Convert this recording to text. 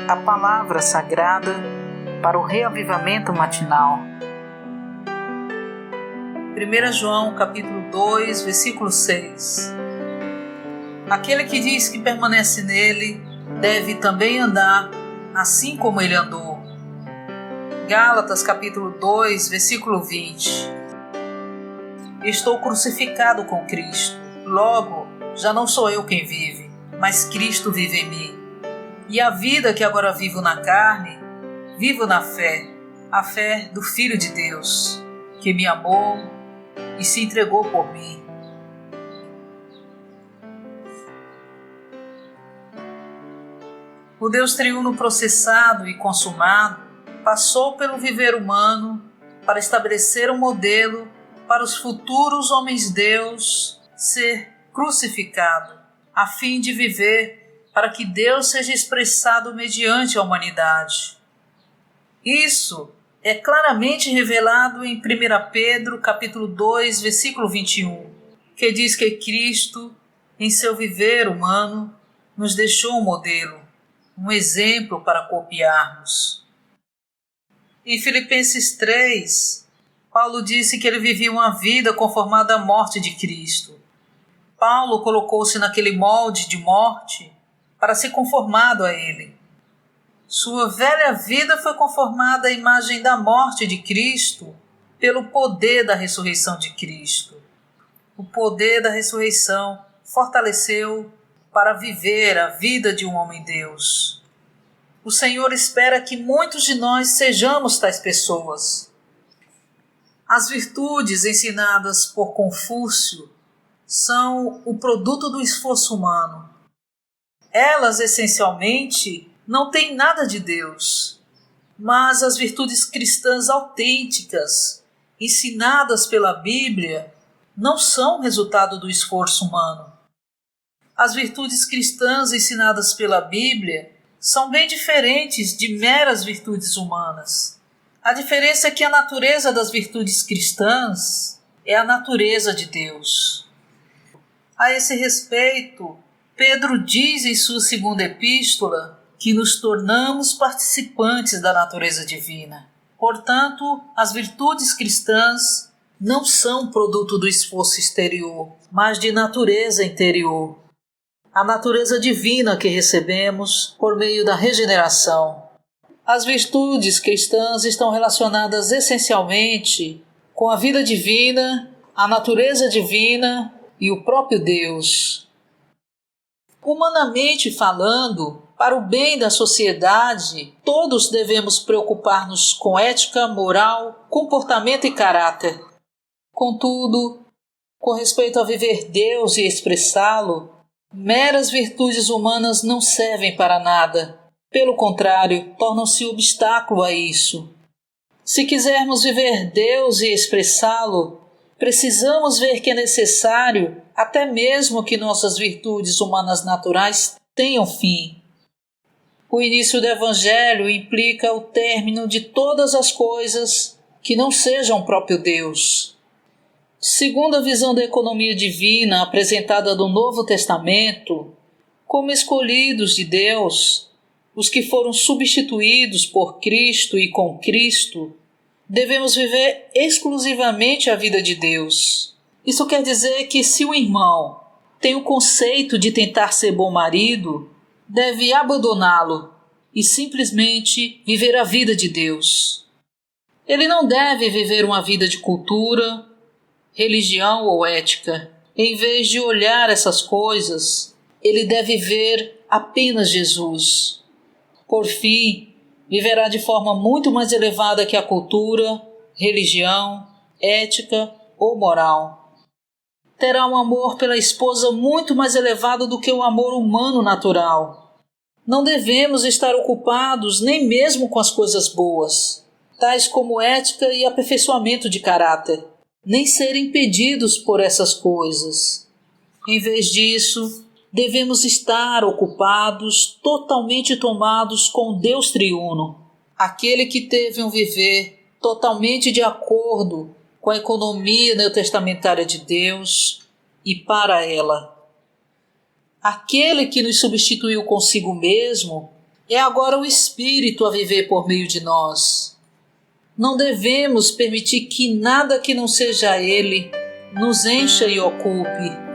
a palavra sagrada para o reavivamento matinal. 1 João capítulo 2, versículo 6. Aquele que diz que permanece nele deve também andar assim como ele andou. Gálatas capítulo 2, versículo 20. Estou crucificado com Cristo, logo já não sou eu quem vive, mas Cristo vive em mim. E a vida que agora vivo na carne, vivo na fé, a fé do Filho de Deus, que me amou e se entregou por mim. O Deus triuno processado e consumado passou pelo viver humano para estabelecer um modelo para os futuros homens-deus ser crucificado, a fim de viver para que Deus seja expressado mediante a humanidade. Isso é claramente revelado em 1 Pedro capítulo 2, versículo 21, que diz que Cristo, em seu viver humano, nos deixou um modelo, um exemplo para copiarmos. Em Filipenses 3, Paulo disse que ele vivia uma vida conformada à morte de Cristo. Paulo colocou-se naquele molde de morte para ser conformado a ele. Sua velha vida foi conformada à imagem da morte de Cristo pelo poder da ressurreição de Cristo. O poder da ressurreição fortaleceu para viver a vida de um homem-deus. O Senhor espera que muitos de nós sejamos tais pessoas. As virtudes ensinadas por Confúcio são o produto do esforço humano. Elas, essencialmente, não têm nada de Deus, mas as virtudes cristãs autênticas, ensinadas pela Bíblia, não são resultado do esforço humano. As virtudes cristãs ensinadas pela Bíblia são bem diferentes de meras virtudes humanas. A diferença é que a natureza das virtudes cristãs é a natureza de Deus. A esse respeito, Pedro diz em sua segunda epístola que nos tornamos participantes da natureza divina. Portanto, as virtudes cristãs não são produto do esforço exterior, mas de natureza interior. A natureza divina que recebemos por meio da regeneração. As virtudes cristãs estão relacionadas essencialmente com a vida divina, a natureza divina e o próprio Deus. Humanamente falando, para o bem da sociedade, todos devemos preocupar-nos com ética, moral, comportamento e caráter. Contudo, com respeito a viver Deus e expressá-lo, meras virtudes humanas não servem para nada. Pelo contrário, tornam-se obstáculo a isso. Se quisermos viver Deus e expressá-lo, precisamos ver que é necessário até mesmo que nossas virtudes humanas naturais tenham fim. O início do Evangelho implica o término de todas as coisas que não sejam o próprio Deus. Segundo a visão da economia divina apresentada no Novo Testamento, como escolhidos de Deus, os que foram substituídos por Cristo e com Cristo, devemos viver exclusivamente a vida de Deus. Isso quer dizer que se o irmão tem o conceito de tentar ser bom marido, deve abandoná-lo e simplesmente viver a vida de Deus. Ele não deve viver uma vida de cultura, religião ou ética. Em vez de olhar essas coisas, ele deve ver apenas Jesus. Por fim, viverá de forma muito mais elevada que a cultura, religião, ética ou moral. Terá um amor pela esposa muito mais elevado do que o amor humano natural. Não devemos estar ocupados nem mesmo com as coisas boas, tais como ética e aperfeiçoamento de caráter, nem ser impedidos por essas coisas. Em vez disso, devemos estar ocupados, totalmente tomados com Deus triuno, aquele que teve um viver totalmente de acordo com a economia neotestamentária de Deus e para ela. Aquele que nos substituiu consigo mesmo É agora o Espírito a viver por meio de nós. Não devemos permitir que nada que não seja Ele nos encha e ocupe.